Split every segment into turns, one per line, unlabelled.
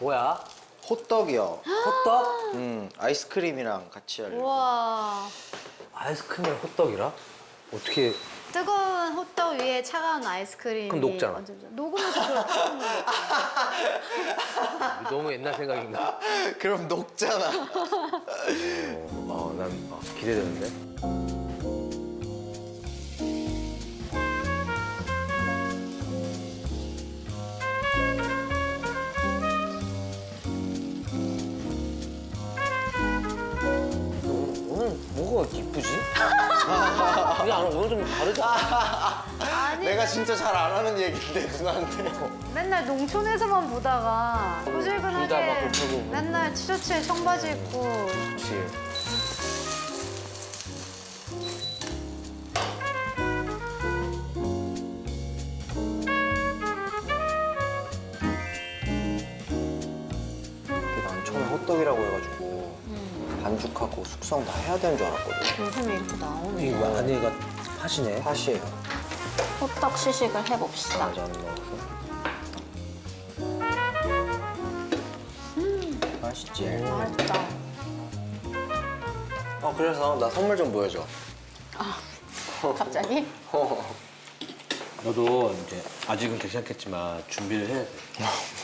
뭐야?
호떡이요.
호떡?
아이스크림이랑 같이 하려고.
우와.
아이스크림이랑 호떡이라? 어떻게?
뜨거운 호떡 위에 차가운 아이스크림이
그럼 녹잖아.
완전 녹으면서 그걸 타는 거지.
너무 옛날 생각인가?
그럼 녹잖아.
난 기대되는데. 오늘 뭐가 이쁘지? 그냥 오늘 좀 다르다.
아니
내가 진짜 잘 안 하는 얘기인데 누나한테.
맨날 농촌에서만 보다가
둘다 막
꾸질근하게
불편하고.
맨날 티셔츠에 청바지 입고
그렇지.
난 처음에 호떡이라고 해가지고 반죽하고 숙성 다 해야 되는 줄 알았거든.
요즘에 이렇게 나오네.
이거 안에가 팥이네.
팥이에요.
호떡 시식을 해봅시다.
맞아, 안 먹었어.
맛있지?
맛있다.
그래서 나 선물 좀 보여줘.
갑자기?
너도 이제 아직은 괜찮겠지만 준비를 해야 돼.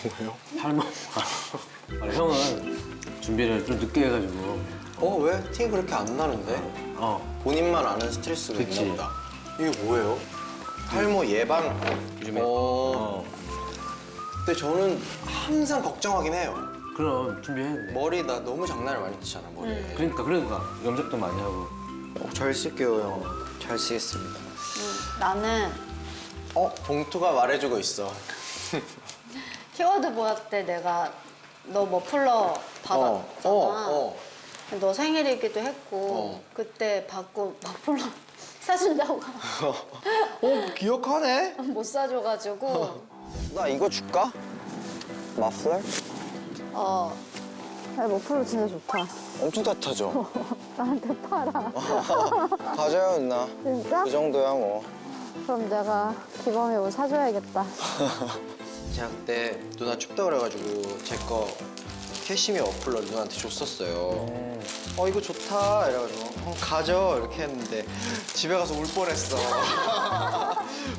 뭐예요?
할머. 아니, 형은 준비를 좀 늦게 해가지고.
왜? 티 그렇게 안 나는데? 본인만 아는 스트레스가
그치.
있나 보다. 이게 뭐예요? 탈모 예방.
요즘에.
근데 저는 항상 걱정하긴 해요.
그럼 준비해야 돼.
머리 나 너무 장난을 많이 치잖아, 머리에.
그러니까 염색도 많이 하고.
잘 쓸게요, 형. 잘 쓰겠습니다.
나는
봉투가 말해주고 있어.
키워드 보아 때 내가 너 머플러 받았잖아. 너 생일이기도 했고 그때 받고 머플러 사준다고
기억하네?
못 사줘가지고
나 이거 줄까? 마플러?
머플러 진짜 좋다.
엄청 따뜻하죠?
나한테 팔아.
가져요, 누나.
진짜?
그 정도야, 뭐.
그럼 내가 기범이 뭐 사줘야겠다.
제가 그때 누나 춥다 그래가지고 제 거 캐시미어 머플러 누나한테 줬었어요. 이거 좋다 이래가지고 가져 이렇게 했는데 집에 가서 울 뻔했어.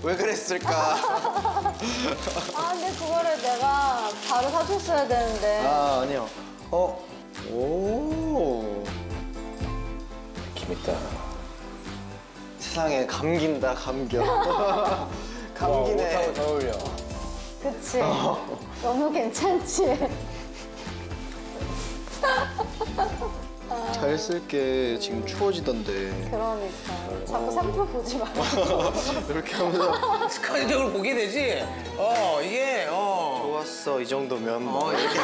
왜 그랬을까?
근데 그거를 내가 바로 사줬어야 되는데.
아니요. 오.
느낌 있다.
세상에 감긴다 감겨. 감기네.
옷하고 잘 어울려.
그치? 너무 괜찮지?
잘 쓸게. 지금 추워지던데.
그러니까. 자꾸 상표 보지 말고.
이렇게 하면서
습관적으로 보게 되지? 이게,
좋았어 이 정도면.
이렇게.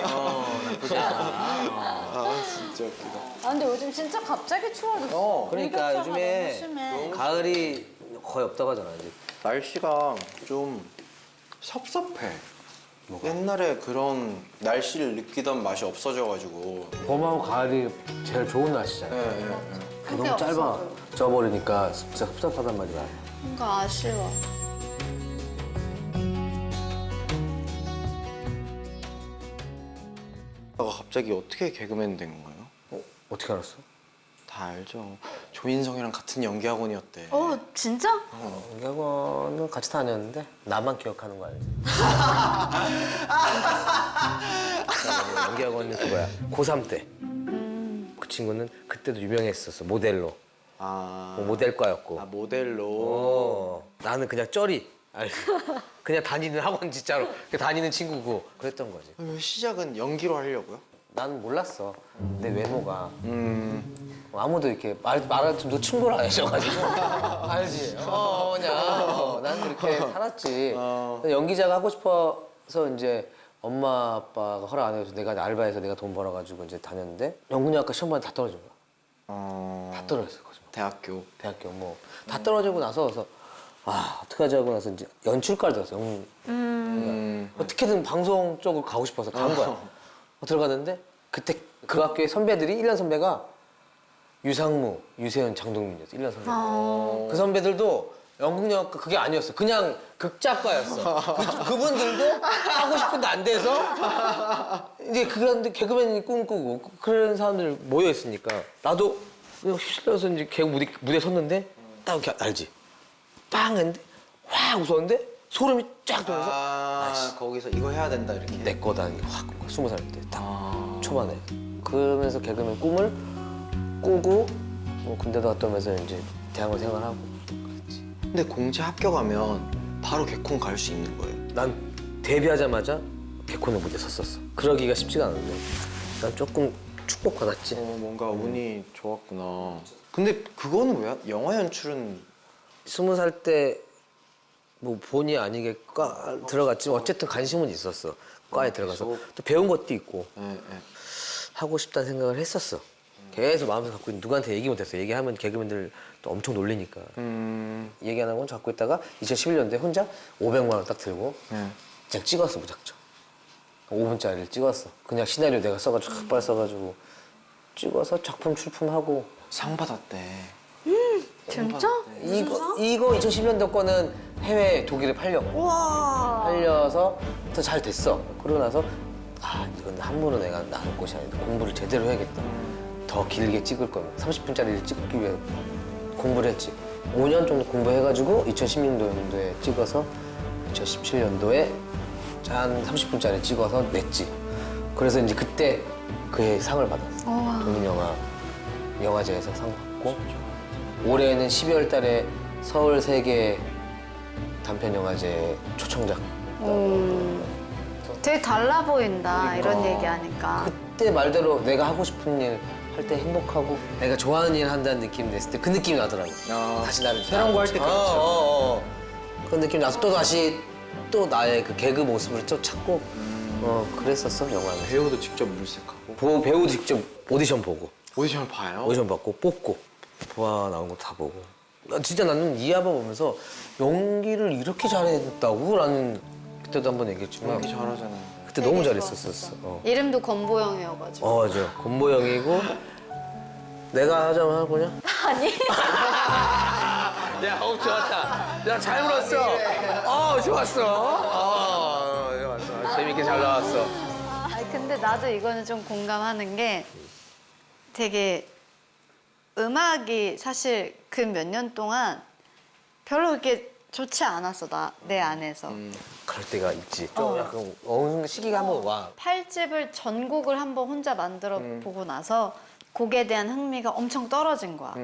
나쁘지 않아.
진짜 웃기다.
근데 요즘 진짜 갑자기 추워졌어.
그러니까
일교차가
요즘에
너무 심해.
가을이 거의 없다고 하잖아, 이제.
날씨가 좀 섭섭해. 옛날에 그런 날씨를 느끼던 맛이 없어져가지고.
봄하고 가을이 제일 좋은 날씨잖아.
그게
너무 짧아.
없어져.
쪄버리니까 진짜 섭섭하단 말이야.
뭔가 아쉬워.
갑자기 어떻게 개그맨 된 건가요?
어떻게 알았어?
다 알죠. 조인성이랑 같은 연기학원이었대.
진짜?
연기학원은 같이 다녔는데 나만 기억하는 거 알지? 연기학원은 그거야. 고3 때. 그 친구는 그때도 유명했었어. 모델로. 모델과였고.
모델로.
나는 그냥 쩌리. 알지? 그냥 다니는 학원 진짜로. 그냥 다니는 친구고 그랬던 거지.
왜 시작은 연기로 하려고요?
나는 몰랐어. 내 외모가. 아무도 이렇게 말할 좀 친구를 안 해줘가지고. 알지? 그냥. 난 그렇게 살았지. 연기자가 하고 싶어서 이제 엄마 아빠가 허락 안 해줘서 내가 알바해서 내가 돈 벌어가지고 이제 다녔는데 연극영화과 시험 봤는데 다 떨어진 거야. 다 떨어졌어, 거짓말. 대학교 뭐. 다 떨어지고 나서 그래서 어떡하지 하고 나서 이제 연출과를 들었어. 어떻게든 방송 쪽으로 가고 싶어서 간 거야. 들어갔는데 그때 그 학교의 선배들이 1년 선배가 유상무, 유세현, 장동민이었어. 1년 선배. 그 선배들도 연극영화과 그게 아니었어. 그냥 극작가였어. 그분들도 하고 싶은데 안 돼서 이제 그런데 개그맨이 꿈꾸고 그런 사람들 모여 있으니까 나도 그냥 휩쓸려서 이제 개그 무대 섰는데 딱 이렇게 알지. 빵 했는데 확 웃었는데 소름이 쫙 돋면서
거기서 이거 해야 된다 이렇게.
내 거다 이게 확 20살 때 딱 초반에 그러면서 개그맨 꿈을 꾸고 뭐 군대도 갔다 오면서 이제 대학원 생활하고 그랬지.
근데 공채 합격하면 바로 개콘 갈 수 있는 거예요.
난 데뷔하자마자 개콘의 무대 섰었어. 그러기가 쉽지가 않은데 난 조금 축복받았지.
뭔가 운이 좋았구나. 근데 그거는 왜? 영화 연출은
20살 때 뭐 본의 아니게 과 들어갔지만 어쨌든 관심은 있었어. 과에 들어가서 또 배운 것도 있고
예.
하고 싶다는 생각을 했었어. 계속 마음속에 갖고 있는 누구한테 얘기 못했어. 얘기하면 개그맨들 또 엄청 놀리니까. 얘기 안 하고 갖고 있다가 2011년도에 혼자 500만 원 딱 들고 그냥 찍었어 무작정. 5분짜리를 찍었어. 그냥 시나리오 내가 써가지고 빨리 써가지고 찍어서 작품 출품하고.
상 받았대.
진짜?
이거 2011년도 거는 해외 독일에 팔렸고
우와.
팔려서 더 잘 됐어. 그러고 나서 이건 함부로 내가 나갈 곳이 아니다. 공부를 제대로 해야겠다. 더 길게 찍을 거면 30분짜리를 찍기 위해 공부를 했지. 5년 정도 공부해가지고 2016년도에 찍어서 2017년도에 한 30분짜리 찍어서 냈지. 그래서 이제 그때 그해 상을 받았어. 독립영화제에서 상 받고 올해는 12월 달에 서울 세계 단편영화제 초청작.
되게 달라 보인다 이런 얘기하니까.
그때 말대로 내가 하고 싶은 일 할 때 행복하고 내가 좋아하는 일 한다는 느낌 냈을 때 그 느낌이 나더라고. 다시 나를
새로운 거 할 때 그렇죠.
그 느낌 나서 또 다시 또 나의 그 개그 모습을 또 찾고 그랬었어 영화는.
배우도 직접 물색하고
배우 직접 오디션 보고
오디션을 봐요.
오디션 받고 뽑고 보아 나온 거 다 보고. 나는 이아바 보면서 연기를 이렇게 잘했다고 라는 그때도 한번 얘기했지만
연기 잘하잖아요.
그때 너무 잘했었어.
이름도 건보영이어가지고.
맞아. 건보영이고 내가 하자면 할 거냐?
아니.
야, 좋았다. 야, 잘 물었어. 좋았어. 좋았어. 재밌게 잘 나왔어.
아니 근데 나도 이거는 좀 공감하는 게 되게 음악이 사실 그 몇 년 동안 별로 그렇게 좋지 않았어 내 안에서.
그럴 때가 있지. 좀 약간 어느 시기가 한번 와.
8집을 전곡을 한번 혼자 만들어 보고 나서 곡에 대한 흥미가 엄청 떨어진 거야.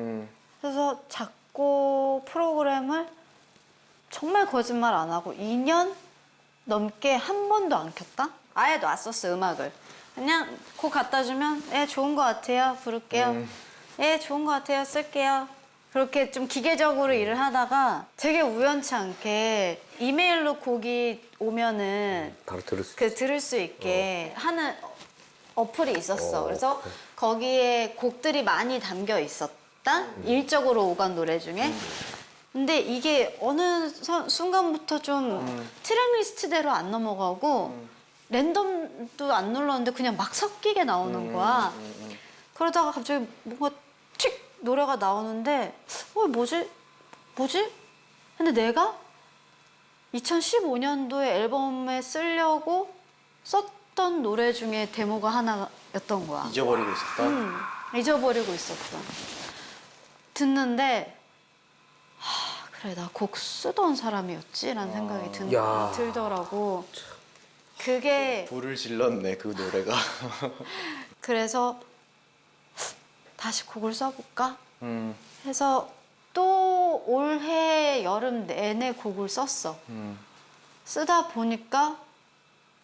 그래서 작곡 프로그램을 정말 거짓말 안 하고 2년 넘게 한 번도 안 켰다? 아예 놨었어 음악을. 그냥 곡 갖다 주면 좋은 거 같아요 부를게요. 좋은 거 같아요 쓸게요. 그렇게 좀 기계적으로 일을 하다가 되게 우연치 않게 이메일로 곡이 오면은
바로 들을 수
들을 수 있게 하는 어플이 있었어. 그래서 거기에 곡들이 많이 담겨 있었다. 일적으로 오간 노래 중에. 근데 이게 어느 순간부터 좀 트랙리스트대로 안 넘어가고 랜덤도 안 눌렀는데 그냥 막 섞이게 나오는 거야. 그러다가 갑자기 뭔가 틱 노래가 나오는데 뭐지? 근데 내가 2015년도에 앨범에 쓰려고 썼던 노래 중에 데모가 하나였던 거야.
잊어버리고 있었다.
잊어버리고 있었어. 듣는데 그래 나 곡 쓰던 사람이었지라는 생각이 들더라고. 그게
불을 질렀네 그 노래가.
그래서 다시 곡을 써볼까 해서 또 올해 여름 내내 곡을 썼어. 쓰다 보니까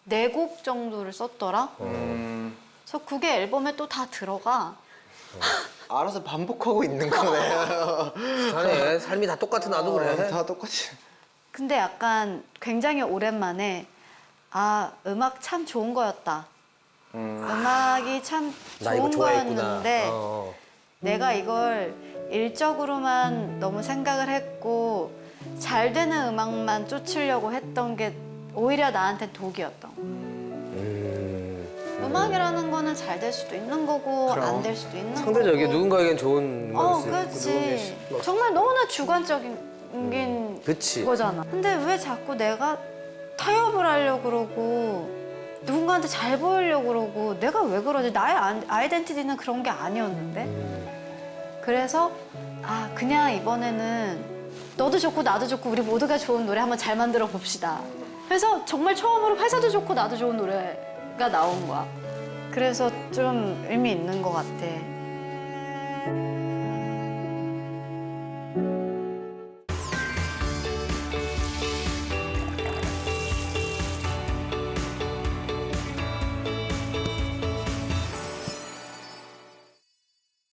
4곡 정도를 썼더라. 그래서 그게 앨범에 또 다 들어가.
알아서 반복하고 있는 거네.
잘해. 삶이 다 똑같은 나도 그래.
다 똑같이.
근데 약간 굉장히 오랜만에 음악 참 좋은 거였다. 음악이 참
나 이거
좋은
좋아했구나.
거였는데 내가 이걸 일적으로만 너무 생각을 했고 잘 되는 음악만 쫓으려고 했던 게 오히려 나한테 독이었던 거야. 음악이라는 거는 잘 될 수도 있는 거고 안 될 수도 있는 거고.
상대적이게 누군가에겐 좋은 음악일 수 있고
그렇지. 정말 너무나 주관적인 옮긴
그치.
거잖아. 근데 왜 자꾸 내가 타협을 하려고 그러고 누군가한테 잘 보이려고 그러고 내가 왜 그러지? 나의 아이덴티티는 그런 게 아니었는데. 그래서 아 그냥 이번에는 너도 좋고 나도 좋고 우리 모두가 좋은 노래 한번 잘 만들어 봅시다. 그래서 정말 처음으로 회사도 좋고 나도 좋은 노래가 나온 거야. 그래서 좀 의미 있는 것 같아.